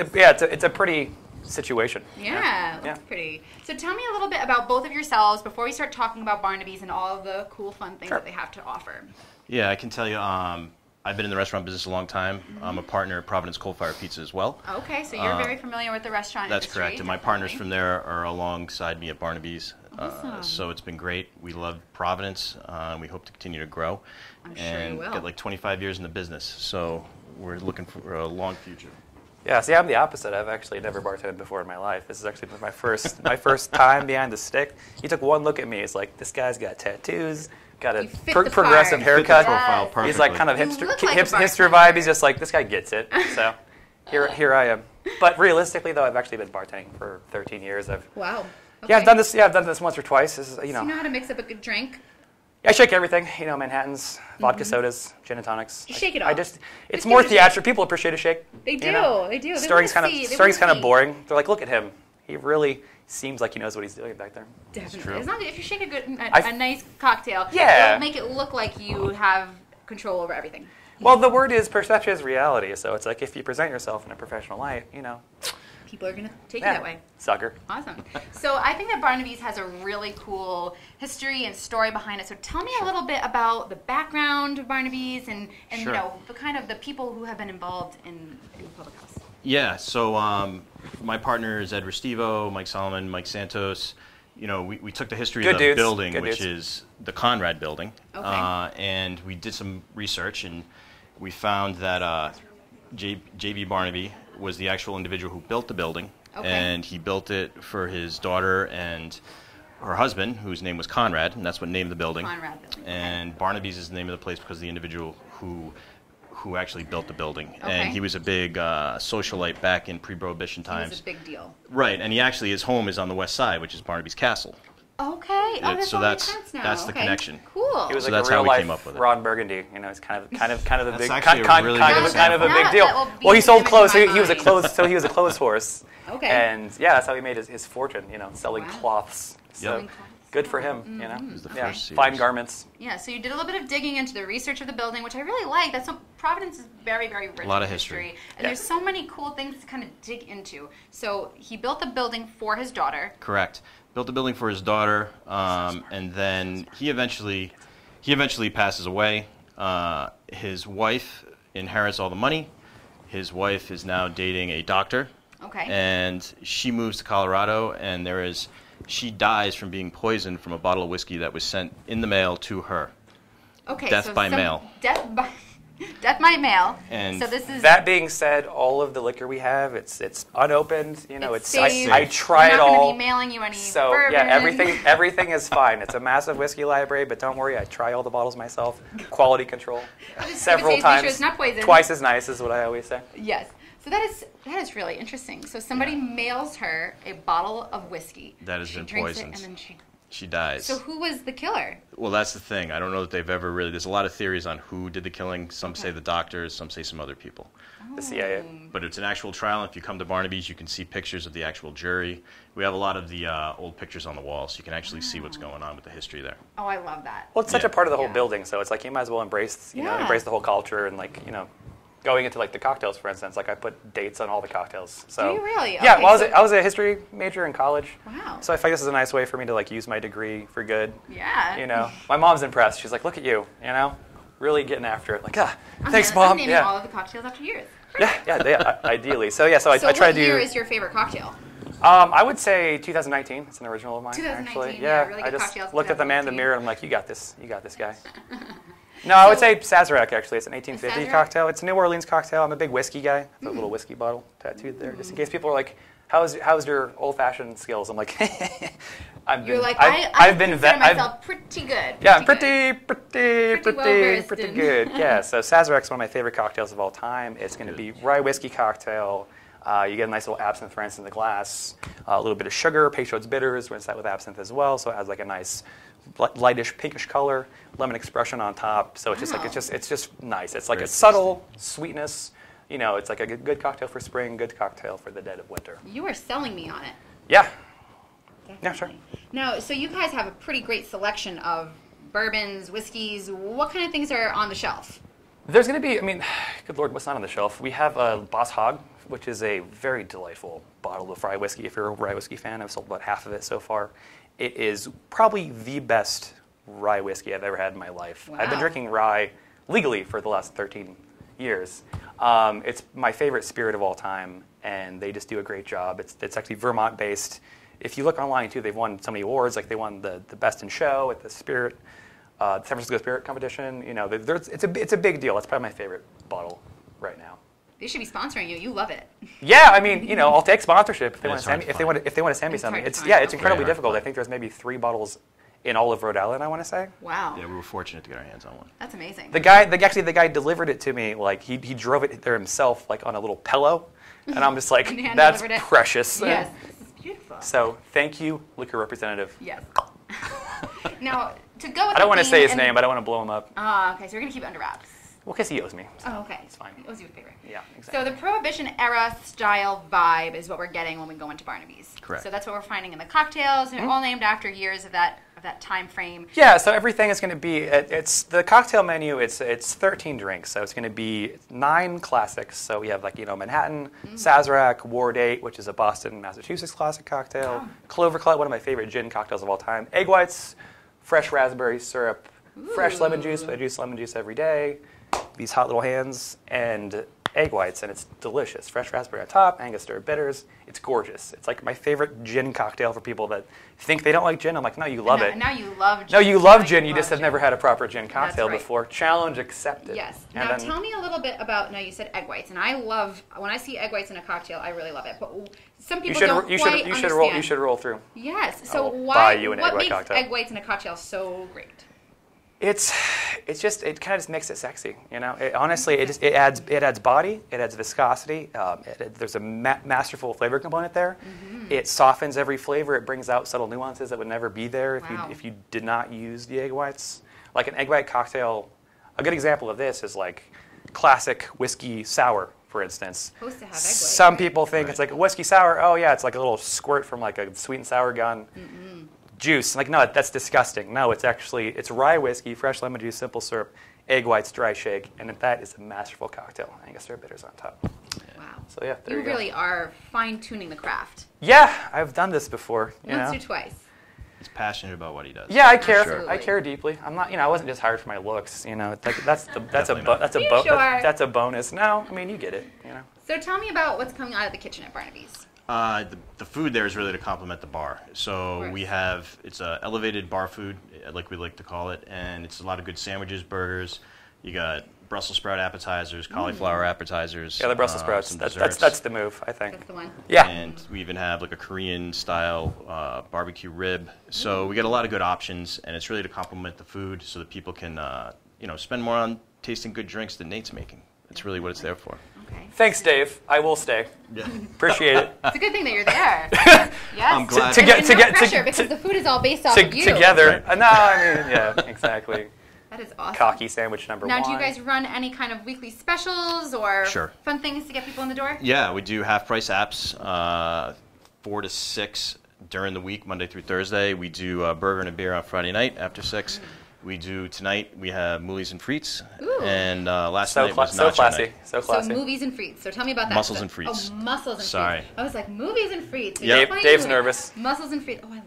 S6: It's a pretty situation.
S1: Yeah, it looks pretty. So tell me a little bit about both of yourselves before we start talking about Barnaby's and all of the cool, fun things that they have to offer.
S5: Yeah, I can tell you. I've been in the restaurant business a long time. I'm a partner at Providence Coal Fire Pizza as well.
S1: Okay, so you're very familiar with the restaurant
S5: That's
S1: industry.
S5: correct. And my partners from there are alongside me at Barnaby's.
S1: Awesome.
S5: So it's been great. We love Providence. We hope to continue to grow.
S1: I'm sure
S5: and
S1: you will.
S5: get like 25 years in the business. So we're looking for a long future.
S6: Yeah. See, I'm the opposite. I've actually never bartended before in my life. This is actually my first time behind the stick. He took one look at me. He's like, this guy's got tattoos. Got a
S1: You fit the
S6: progressive
S1: part.
S5: Fit the
S6: haircut.
S5: profile perfectly.
S6: He's like kind of
S1: You
S6: hipster,
S1: look like a
S6: hipster
S1: bartender.
S6: vibe. He's just like, this guy gets it. So here I am. But realistically, though, I've actually been bartending for 13 years.
S1: Wow.
S6: Yeah, I've
S1: Okay.
S6: done this. Yeah, I've done this once or twice. This is,
S1: So you know how to mix up a good drink?
S6: I shake everything. Manhattans, vodka sodas, gin and tonics.
S1: You shake it
S6: I
S1: all.
S6: just, it's
S1: Just
S6: more
S1: give it a shake.
S6: theatrical. People appreciate a shake.
S1: They do.
S6: you know?
S1: They do. They
S6: Stirring's
S1: wanna
S6: kind
S1: see.
S6: of
S1: They
S6: stirring's
S1: wanna
S6: kind of
S1: see.
S6: boring. They're like, look at him. He really seems like he knows what he's doing back there.
S1: Definitely.
S5: true.
S1: As long as if you shake a
S6: I-
S1: nice cocktail,
S6: Yeah.
S1: it'll make it look like you have control over everything.
S6: Well, the word is perception is reality. So it's like if you present yourself in a professional light,
S1: People are going to take
S6: yeah,
S1: it that way.
S6: sucker.
S1: Awesome. So I think that Barnaby's has a really cool history and story behind it. So tell me a little bit about the background of Barnaby's and
S5: Sure.
S1: the kind of the people who have been involved in Public House.
S5: Yeah, so my partner is Ed Restivo, Mike Solomon, Mike Santos, we took the history
S6: Good
S5: of the
S6: dudes.
S5: building,
S6: Good
S5: which
S6: dudes.
S5: is the Conrad building,
S1: Okay.
S5: and we did some research, and we found that J.B. Barnaby was the actual individual who built the building,
S1: Okay.
S5: and he built it for his daughter and her husband, whose name was Conrad, and that's what named the building.
S1: Conrad building.
S5: And Barnaby's is the name of the place because of the individual who actually built the building.
S1: Okay.
S5: And he was a big socialite back in pre-Prohibition
S1: It
S5: times.
S1: was a big deal.
S5: Right, and his home is on the west side, which is Barnaby's Castle.
S1: Okay. Oh, that
S5: So
S1: all makes
S5: that's-
S1: sense now.
S5: that's the
S1: Okay.
S5: connection.
S1: Cool.
S6: He was
S5: So
S6: like
S5: that's
S6: a
S5: how
S6: real
S5: we
S6: life
S5: came up with it.
S6: Ron Burgundy. It's kind of a
S5: That's
S6: big,
S5: actually a really good
S6: kind of a
S1: example.
S6: big
S1: That
S6: deal.
S1: will be
S6: Well, he sold
S1: image in
S6: clothes.
S1: my
S6: He was a
S1: mind.
S6: clothes horse.
S1: Okay.
S6: And yeah, that's how he made his fortune. Selling
S1: Wow.
S6: cloths. So
S5: Yep.
S6: good for him.
S5: It was the
S6: Yeah,
S5: first
S6: fine
S5: series.
S6: garments.
S1: Yeah, so you did a little bit of digging into the research of the building, which I really like. That's Providence is very, very rich.
S5: A lot
S1: in
S5: of history.
S1: and there's so many cool things to kind of dig into. So he built the building for his daughter.
S5: Correct. Built the building for his daughter, and then he eventually passes away. His wife inherits all the money. His wife is now dating a doctor.
S1: Okay.
S5: And she moves to Colorado, and she dies from being poisoned from a bottle of whiskey that was sent in the mail to her.
S1: Okay.
S5: Death
S1: so
S5: by mail.
S1: Death by mail.
S5: And
S1: so this is
S6: That being said, all of the liquor we have, it's unopened.
S1: It's
S6: I
S1: safe.
S6: try
S1: We're
S6: it
S1: not going to
S6: all.
S1: be mailing you any
S6: So
S1: bourbon.
S6: yeah, everything is fine. It's a massive whiskey library, but don't worry, I try all the bottles myself. Quality control, several
S1: Make sure
S6: times.
S1: it's not poison.
S6: Twice as nice is what I always say.
S1: Yes. So that is really interesting. So somebody mails her a bottle of whiskey.
S5: That has
S1: She
S5: been
S1: drinks
S5: poisoned.
S1: it, and then
S5: She dies.
S1: So who was the killer?
S5: Well, that's the thing. I don't know that they've ever really. There's a lot of theories on who did the killing. Some say the doctors, some say some other people.
S6: The CIA.
S5: But it's an actual trial. If you come to Barnaby's, you can see pictures of the actual jury. We have a lot of the old pictures on the wall, so you can actually see what's going on with the history there.
S1: Oh, I love that.
S6: Well, it's such
S5: Yeah.
S6: a part of the whole
S1: Yeah.
S6: building, so it's like you might as well embrace,
S1: Yeah.
S6: embrace the whole culture and going into like the cocktails, for instance. Like I put dates on all the cocktails. So
S1: Do you really?
S6: Yeah.
S1: Okay,
S6: Well,
S1: so-
S6: I was a history major in college.
S1: Wow.
S6: So I think this is a nice way for me to use my degree for good.
S1: Yeah.
S6: My mom's impressed. She's like, "Look at you, really getting after it." Like,
S1: I'm
S6: thanks,
S1: gonna- I'm
S6: mom.
S1: naming
S6: Yeah.
S1: all of the cocktails after years.
S6: Yeah, ideally. So I
S1: So
S6: try
S1: what
S6: to
S1: year
S6: do.
S1: is your favorite cocktail?
S6: I would say 2019. It's an original of mine.
S1: 2019,
S6: actually.
S1: yeah, really
S6: I
S1: good
S6: just
S1: cocktails,
S6: looked at the man in the
S1: 2019.
S6: mirror and I'm like, "You got this, guy." No, I would say Sazerac, actually. It's an 1850
S1: Sazerac?
S6: cocktail. It's a New Orleans cocktail. I'm a big whiskey guy. I have a little whiskey bottle tattooed there, just in case people are like, "How's your old-fashioned skills?" I'm like,
S1: You're like,
S6: I've been
S1: consider
S6: vet.
S1: myself pretty good.
S6: Yeah, I'm
S1: good.
S6: pretty
S1: well-versed in-
S6: good. Yeah, so Sazerac's one of my favorite cocktails of all time. It's going to be rye whiskey cocktail. You get a nice little absinthe, for instance, in the glass. A little bit of sugar, Peychaud's bitters. Rinse that with absinthe as well, so it has like a nice lightish pinkish color. Lemon expression on top. So it's just
S1: Wow.
S6: it's just nice. It's like
S5: Very
S6: a subtle sweetness. It's like a good cocktail for spring, good cocktail for the dead of winter.
S1: You are selling me on it.
S6: Yeah. Yeah,
S1: Definitely. Now, so you guys have a pretty great selection of bourbons, whiskeys. What kind of things are on the shelf?
S6: There's going to be, good Lord, what's not on the shelf? We have a Boss Hog, which is a very delightful bottle of rye whiskey. If you're a rye whiskey fan, I've sold about half of it so far. It is probably the best rye whiskey I've ever had in my life. I've been
S1: Wow.
S6: drinking rye legally for the last 13 years. It's my favorite spirit of all time, and they just do a great job. It's actually Vermont-based. If you look online, too, they've won so many awards. Like they won the Best in Show at the Spirit, San Francisco Spirit Competition. It's a big deal. It's probably my favorite bottle right now.
S1: They should be sponsoring you. You love it.
S6: Yeah, I'll take sponsorship if they
S5: And
S6: want
S5: it's
S6: to send
S5: hard
S6: me.
S5: to
S6: If they want to send me
S1: It's
S6: something,
S1: hard to find.
S6: it's
S1: Okay.
S6: incredibly
S5: Very hard to
S6: difficult. I
S5: find.
S6: think there's maybe 3 bottles in all of Rhode Island. I want to say.
S1: Wow.
S5: Yeah, we were fortunate to get our hands on one.
S1: That's amazing.
S6: The guy delivered it to me. Like he drove it there himself, like on a little pillow, and I'm just like,
S1: And hand
S6: that's
S1: delivered it.
S6: precious.
S1: Yes. This is beautiful.
S6: So thank you, liquor representative.
S1: Yes. Now, to go with
S6: I don't want to say his
S1: and-
S6: name, but I don't want to blow him up.
S1: Okay, so we're going to keep it under wraps.
S6: Well, because he owes me. So
S1: Oh, okay.
S6: It's fine.
S1: It was your favorite.
S6: Yeah,
S1: So
S6: exactly.
S1: the Prohibition era style vibe is what we're getting when we go into Barnaby's.
S5: Correct.
S1: So that's what we're finding in the cocktails, and all named after years of that time frame.
S6: Yeah, so everything is going to be, it's the cocktail menu, it's 13 drinks. So it's going to be 9 classics. So we have Manhattan, Sazerac, Ward 8, which is a Boston, Massachusetts classic cocktail, Cloverclut, one of my favorite gin cocktails of all time, egg whites, fresh raspberry syrup, fresh lemon juice, but I juice lemon juice every day, these hot little hands, and egg whites, and it's delicious. Fresh raspberry on top, Angostura bitters. It's gorgeous. It's like my favorite gin cocktail for people that think they don't like gin. I'm like, no, you love it.
S1: Now you love gin.
S6: No, you love gin. You just have never had a proper gin cocktail
S1: right.
S6: before. Challenge accepted.
S1: Yes.
S6: And
S1: Now
S6: then,
S1: tell me a little bit about. Now you said egg whites, and I love when I see egg whites in a cocktail. I really love it. But some people don't quite understand.
S6: You should roll through.
S1: Yes. So
S6: I'll
S1: why?
S6: buy you an egg
S1: What
S6: white
S1: makes
S6: cocktail.
S1: egg whites in a cocktail so great?
S6: It kind of just makes it sexy, you know. Honestly, it adds body, it adds viscosity. There's a masterful flavor component there.
S1: Mm-hmm.
S6: It softens every flavor. It brings out subtle nuances that would never be there if you did not use the egg whites. Like an egg white cocktail, a good example of this is like classic whiskey sour, for instance.
S1: Supposed to have egg whites.
S6: Some people think it's like a whiskey sour. Oh yeah, it's like a little squirt from like a sweet and sour gun. Juice. Like, no, that's disgusting. No, it's rye whiskey, fresh lemon juice, simple syrup, egg whites, dry shake, and that is a masterful cocktail. Angostura bitters on top.
S1: Wow.
S6: So yeah, there you go.
S1: really are fine-tuning the craft.
S6: Yeah, I've done this before.
S1: Once or twice.
S5: He's passionate about what he does.
S6: Yeah, I care.
S1: Absolutely.
S6: I care deeply. I'm not. I wasn't just hired for my looks. That's
S5: Definitely not.
S6: that's a bonus. No, I mean you get it.
S1: So tell me about what's coming out of the kitchen at Barnaby's.
S5: The food there is really to complement the bar. So we have, it's elevated bar food, like we like to call it, and it's a lot of good sandwiches, burgers. You got Brussels sprout appetizers, cauliflower appetizers.
S6: Yeah, the Brussels sprouts.
S5: some
S6: That's
S5: desserts.
S6: the move, I think.
S1: That's the one.
S6: Yeah.
S5: And we even have like a Korean style barbecue rib. So we get a lot of good options, and it's really to complement the food so that people can spend more on tasting good drinks that Nate's making. That's really what it's there for.
S1: Okay.
S6: Thanks, Dave. I will stay.
S5: Yeah.
S6: Appreciate it.
S1: It's a good thing that you're there. Yes.
S5: I'm glad.
S1: No pressure, because the food is all based off of you.
S6: Together. No, I mean, yeah, exactly.
S1: That is awesome.
S6: Cocky sandwich number one.
S1: Now, do you guys run any kind of weekly specials or
S5: Sure.
S1: fun things to get people in the door?
S5: Yeah, we do half-price apps, 4 to 6 during the week, Monday through Thursday. We do a burger and a beer on Friday night after 6. We do tonight. We have moolies and frites,
S1: Ooh.
S5: and last night was
S6: so
S5: nacho
S6: classy.
S5: night.
S6: So classy.
S1: So movies and frites. So tell me about that.
S5: Mussels and frites.
S1: Oh, mussels and
S5: Sorry.
S1: frites. I was like, movies and frites.
S5: Yep.
S6: Dave's nervous.
S1: Mussels and frites. Oh, I love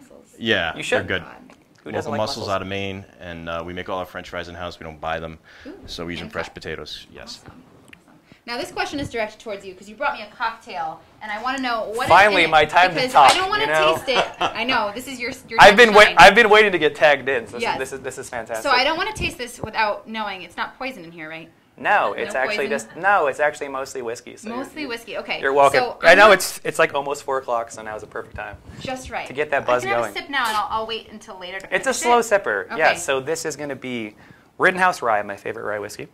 S1: mussels.
S5: Yeah,
S6: You should.
S5: they're good.
S1: God.
S6: Who doesn't
S5: Local
S6: like
S5: mussels
S6: mussels?
S5: out of Maine, and we make all our French fries in house. We don't buy them, so we use
S1: and
S5: fresh
S1: cut.
S5: potatoes. Yes.
S1: Awesome. Now, this question is directed towards you because you brought me a cocktail, and I want to know what
S6: Finally,
S1: is in
S6: my
S1: it,
S6: time to
S1: because
S6: talk,
S1: I don't want to
S6: you know?
S1: taste it. I know this is your.
S6: I've been
S1: time.
S6: waiting to get tagged in. So
S1: Yes.
S6: this is fantastic.
S1: So I don't want to taste this without knowing it's not poison in here, right?
S6: No, it's actually
S1: poison?
S6: it's actually mostly whiskey. So
S1: Mostly whiskey. Okay.
S6: You're welcome.
S1: So
S6: I know
S1: I'm
S6: it's like almost 4 o'clock, so now is a perfect time.
S1: just right
S6: to get that buzz
S1: I can
S6: going.
S1: have a sip now, and I'll wait until later to
S6: It's a
S1: finish
S6: slow
S1: it.
S6: sipper.
S1: Okay.
S6: Yeah. So this is going to be Rittenhouse Rye, my favorite rye whiskey,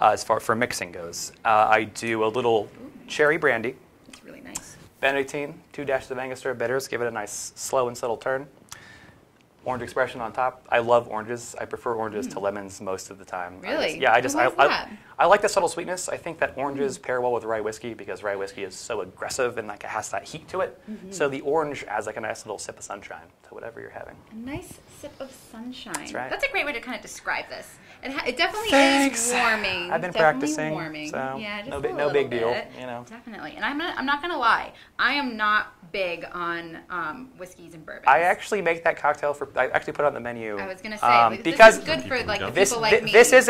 S6: as far for mixing goes. I do a little cherry brandy,
S1: It's really nice.
S6: Benedictine, 2 dashes of Angostura bitters, give it a nice slow and subtle turn. Orange expression on top. I love oranges. I prefer oranges to lemons most of the time.
S1: Really?
S6: I like the subtle sweetness. I think that oranges pair well with rye whiskey because rye whiskey is so aggressive and like it has that heat to it. So the orange adds like a nice little sip of sunshine to whatever you're having.
S1: A nice sip of sunshine.
S6: That's right.
S1: That's a great way to kind of describe this. It definitely
S6: Thanks.
S1: is warming.
S6: I've been
S1: Definitely
S6: practicing,
S1: warming.
S6: so
S1: Yeah, just
S6: no
S1: a
S6: big- no
S1: little
S6: big deal,
S1: bit.
S6: you know.
S1: Definitely. And I'm not gonna lie. I am not big on whiskeys and bourbons.
S6: I actually make that cocktail I actually put it on the menu.
S1: I was gonna say
S6: because
S1: this is good for like the
S6: this
S1: people like me.
S6: this is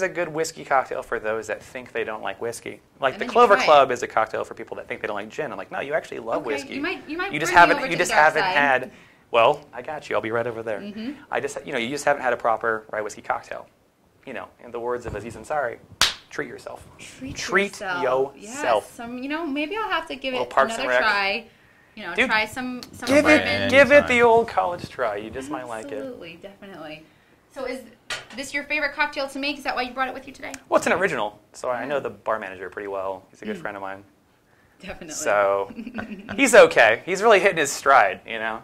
S6: a good whiskey cocktail for those that think they don't like whiskey. Like
S1: And
S6: the
S1: then you
S6: Clover
S1: try it.
S6: Club is a cocktail for people that think they don't like gin. I'm like, no, you actually love
S1: Okay,
S6: whiskey.
S1: you might
S6: just
S1: bring me
S6: haven't
S1: over
S6: you
S1: to
S6: just
S1: the dark
S6: haven't
S1: side.
S6: had. Well, I got you. I'll be right over there.
S1: Mm-hmm.
S6: You just haven't had a proper rye whiskey cocktail. In the words of Aziz Ansari, treat yourself. Treat yourself.
S1: Yes. Maybe I'll have to give
S6: Little
S1: it
S6: Parks and
S1: another
S6: Rec.
S1: try.
S6: Dude,
S1: try some
S6: Give
S1: bourbon.
S6: it the old college try. You just might like it.
S1: Absolutely, definitely. So is this your favorite cocktail to make? Is that why you brought it with you today?
S6: Well, it's an original, so I know the bar manager pretty well. He's a good friend of mine.
S1: Definitely.
S6: So he's okay. He's really hitting his stride,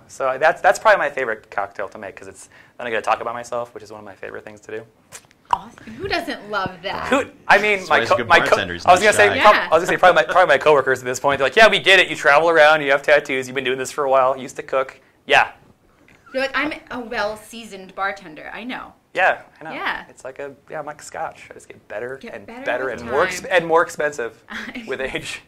S6: So that's probably my favorite cocktail to make because then I get to talk about myself, which is one of my favorite things to do.
S1: Awesome. Who doesn't love that?
S6: I mean,
S5: That's why he's a good
S6: I
S5: bartender.
S6: was
S5: He's not
S6: gonna say,
S5: shy.
S1: Yeah.
S6: probably my coworkers at this point. They're like, yeah, we get it. You travel around. You have tattoos. You've been doing this for a while. You used to cook. Yeah,
S1: You're like, I'm a well-seasoned bartender. I know.
S6: yeah, I know.
S1: Yeah.
S6: It's like I'm like Scotch. I just get better
S1: Get
S6: and
S1: better
S6: better
S1: with
S6: and
S1: time.
S6: more expensive with age.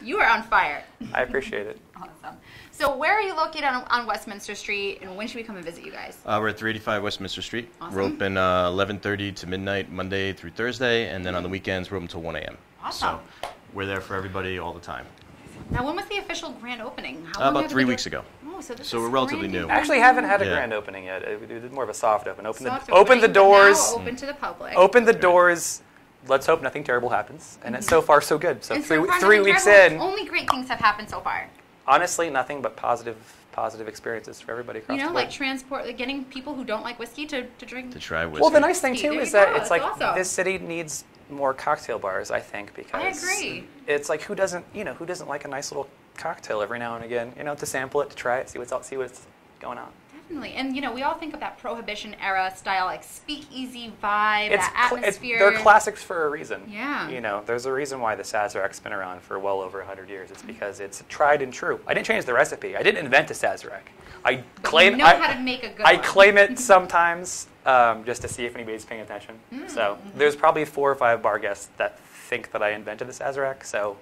S1: You are on fire.
S6: I appreciate it.
S1: Awesome. So where are you located on Westminster Street, and when should we come and visit you guys?
S5: We're at 385 Westminster Street.
S1: Awesome.
S5: We're open 11:30 to midnight, Monday through Thursday, and then on the weekends we're open till 1 a.m.
S1: Awesome.
S5: So we're there for everybody all the time.
S1: Now, when was the official grand opening? How long
S5: About
S1: have
S5: 3
S1: you been
S5: weeks ago.
S1: Oh, so this
S5: So
S1: is
S5: we're relatively
S1: brand
S5: new.
S6: Actually, haven't had a
S5: Yeah.
S6: grand opening yet. We did more of a soft open. Open
S1: Soft
S6: the open the
S1: opening, but now
S6: doors.
S1: open to the public.
S6: Open the doors. Let's hope nothing terrible happens. And it's so far so good. So
S1: And
S6: three
S1: so far,
S6: three
S1: nothing
S6: weeks
S1: terrible.
S6: in,
S1: Only great things have happened so far.
S6: honestly, nothing but positive experiences for everybody across
S1: You know,
S6: the board.
S1: like transport, like getting people who don't like whiskey to drink.
S5: To try whiskey.
S6: Well, the nice thing
S1: See,
S6: too
S1: there
S6: is
S1: you
S6: that
S1: go.
S6: it's
S1: That's
S6: like
S1: awesome.
S6: this city needs more cocktail bars, I think, because
S1: agree.
S6: it's like who doesn't like a nice little cocktail every now and again, to sample it, to try it, see what's going on.
S1: Definitely. And, we all think of that Prohibition era style, like speakeasy vibe,
S6: It's
S1: that
S6: cl-
S1: atmosphere.
S6: they're classics for a reason.
S1: Yeah.
S6: There's a reason why the Sazerac's been around for well over 100 years. It's because it's tried and true. I didn't change the recipe. I didn't invent a Sazerac. I claim
S1: you know how to make a good
S6: I
S1: one.
S6: claim it sometimes just to see if anybody's paying attention. So there's probably 4 or 5 bar guests that think that I invented the Sazerac. So.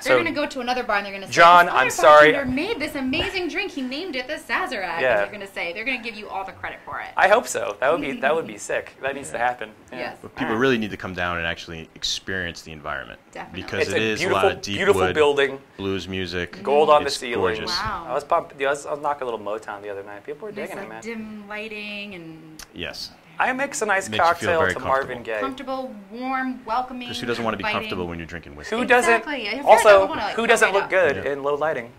S1: They're going to go to another bar and they're going to say,
S6: John,
S1: "This
S6: I'm
S1: other
S6: sorry."
S1: bartender made this amazing drink. He named it the Sazerac."
S6: Yeah.
S1: And they're going to say, they're going to give you all the credit for it.
S6: I hope so. That would be sick. That needs to happen. Yeah.
S1: Yes.
S5: But people really need to come down and actually experience the environment.
S1: Definitely.
S5: Because
S6: It's
S5: it
S6: a
S5: is
S6: beautiful,
S5: a lot of deep
S6: beautiful
S5: wood,
S6: building.
S5: blues music.
S6: Gold on the
S5: It's
S6: ceiling.
S5: gorgeous.
S1: Wow.
S6: I was pumped. I was knocking a little Motown the other night. People were
S1: There's
S6: digging it,
S1: like
S6: man.
S1: dim lighting and
S5: Yes.
S6: I mix a nice
S5: Makes you feel
S6: cocktail
S5: very
S6: to Marvin
S5: comfortable.
S6: Gaye.
S1: comfortable, warm, welcoming.
S5: Because who doesn't want to be
S1: inviting.
S5: comfortable when you're drinking whiskey?
S6: Who doesn't?
S1: Exactly. I feel like I
S6: Also,
S1: wanna, like,
S6: who
S1: go
S6: doesn't
S1: right
S6: look
S1: up.
S6: good
S5: Yeah.
S6: in low lighting?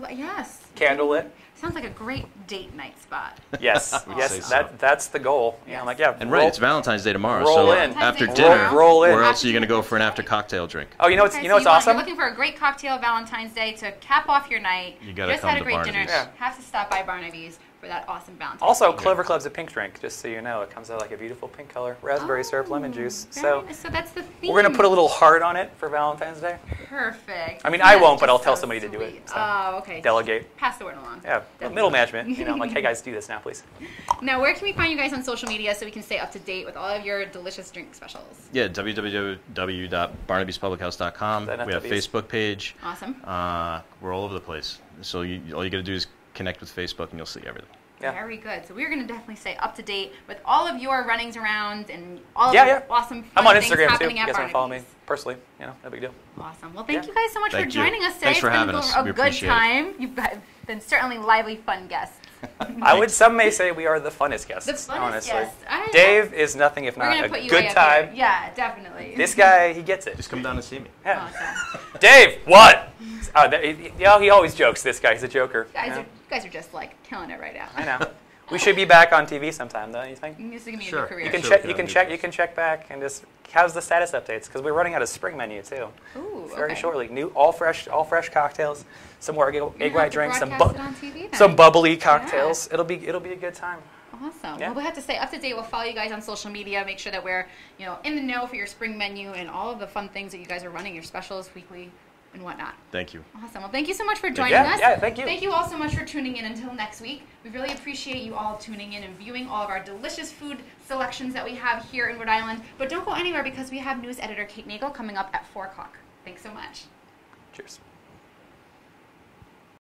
S1: Yes.
S6: Candlelit.
S1: Sounds like a great date night spot.
S6: Yes,
S5: Say
S6: yes.
S5: so.
S6: That's the goal. Yeah, I'm like, yeah.
S5: And
S6: roll-
S5: it's Valentine's Day tomorrow.
S6: roll
S5: so
S6: in.
S5: after
S1: Valentine's Day
S5: dinner,
S1: tomorrow.
S6: Roll in.
S5: where else are you going to go for an after cocktail drink?
S6: Oh, you know what's
S1: Okay,
S6: you
S1: so
S6: know what's
S1: You're
S6: awesome?
S1: looking for a great cocktail Valentine's Day to cap off your night.
S5: You gotta
S1: Just
S5: come
S1: had a
S5: to
S1: great dinner.
S5: Barnaby's.
S6: Yeah.
S1: Have to stop by Barnaby's for that awesome Valentine's
S6: Also,
S1: Day.
S6: Clover Club's a pink drink, just so you know. It comes out like a beautiful pink color. Raspberry syrup, lemon juice.
S1: Very
S6: So
S1: nice. So that's the theme.
S6: we're going to put a little heart on it for Valentine's Day.
S1: Perfect.
S6: I mean, I
S1: That's
S6: won't, but I'll
S1: just
S6: tell
S1: so
S6: somebody to do it,
S1: sweet.
S6: so.
S1: Oh, okay.
S6: Delegate.
S1: Pass the word along.
S6: Yeah,
S1: Definitely.
S6: middle management. I'm like, hey guys, do this now, please.
S1: Now, where can we find you guys on social media so we can stay up to date with all of your delicious drink specials?
S5: Yeah, www.barnabyspublichouse.com.
S6: Is that enough
S5: We have a
S6: W's?
S5: Facebook page.
S1: Awesome.
S5: We're all over the place. So all you got to do is connect with Facebook and you'll see everything.
S6: Yeah.
S1: Very good. So we're going to definitely stay up to date with all of your runnings around and all of
S6: Yeah,
S1: the
S6: yeah.
S1: awesome fun
S6: I'm on
S1: things
S6: Instagram too.
S1: happening
S6: You
S1: at
S6: guys want to follow me
S1: Barnaby's.
S6: personally? No big deal.
S1: Awesome. Well, thank
S6: Yeah.
S1: you guys so much
S5: Thank
S1: for
S5: you.
S1: joining us today.
S5: Thanks for
S1: It's been
S5: having us.
S1: a
S5: We
S1: good
S5: appreciate it.
S1: time. You've been certainly lively, fun guests.
S6: Some may say we are the funnest guests.
S1: The funnest
S6: honestly.
S1: guests.
S6: Dave is nothing if
S1: We're
S6: not
S1: going
S6: a
S1: to put you
S6: good
S1: way up
S6: time.
S1: here. Yeah, definitely.
S6: This guy, he gets it.
S5: Just come down and see me.
S6: Yeah.
S1: Awesome.
S6: Dave, what? He always jokes. This guy, he's a joker.
S1: You guys are just like killing it right now.
S6: I know. We should be back on TV sometime, though. You think?
S1: This is going to be a
S5: Sure.
S1: new career.
S6: You can
S5: Sure,
S6: check.
S5: we
S6: You
S5: can
S6: can
S5: do
S6: check.
S5: this.
S6: You can check back and just how's the status updates? Because we're running out of spring menu too.
S1: Ooh,
S6: Very
S1: okay.
S6: shortly. New, all fresh cocktails. Some more egg
S1: You're gonna
S6: white
S1: have to
S6: drinks.
S1: broadcast it on TV then.
S6: Some bubbly cocktails. It'll be a good time.
S1: Awesome.
S6: Yeah.
S1: Well, we'll have to stay up to date. We'll follow you guys on social media. Make sure that we're, in the know for your spring menu and all of the fun things that you guys are running, your specials, weekly, and whatnot.
S5: Thank you.
S1: Awesome. Well, thank you so much for joining
S6: Yeah,
S1: us.
S6: yeah, thank you.
S1: Thank you all so much for tuning in. Until next week, we really appreciate you all tuning in and viewing all of our delicious food selections that we have here in Rhode Island. But don't go anywhere because we have news editor Kate Nagel coming up at 4 o'clock. Thanks so much.
S6: Cheers.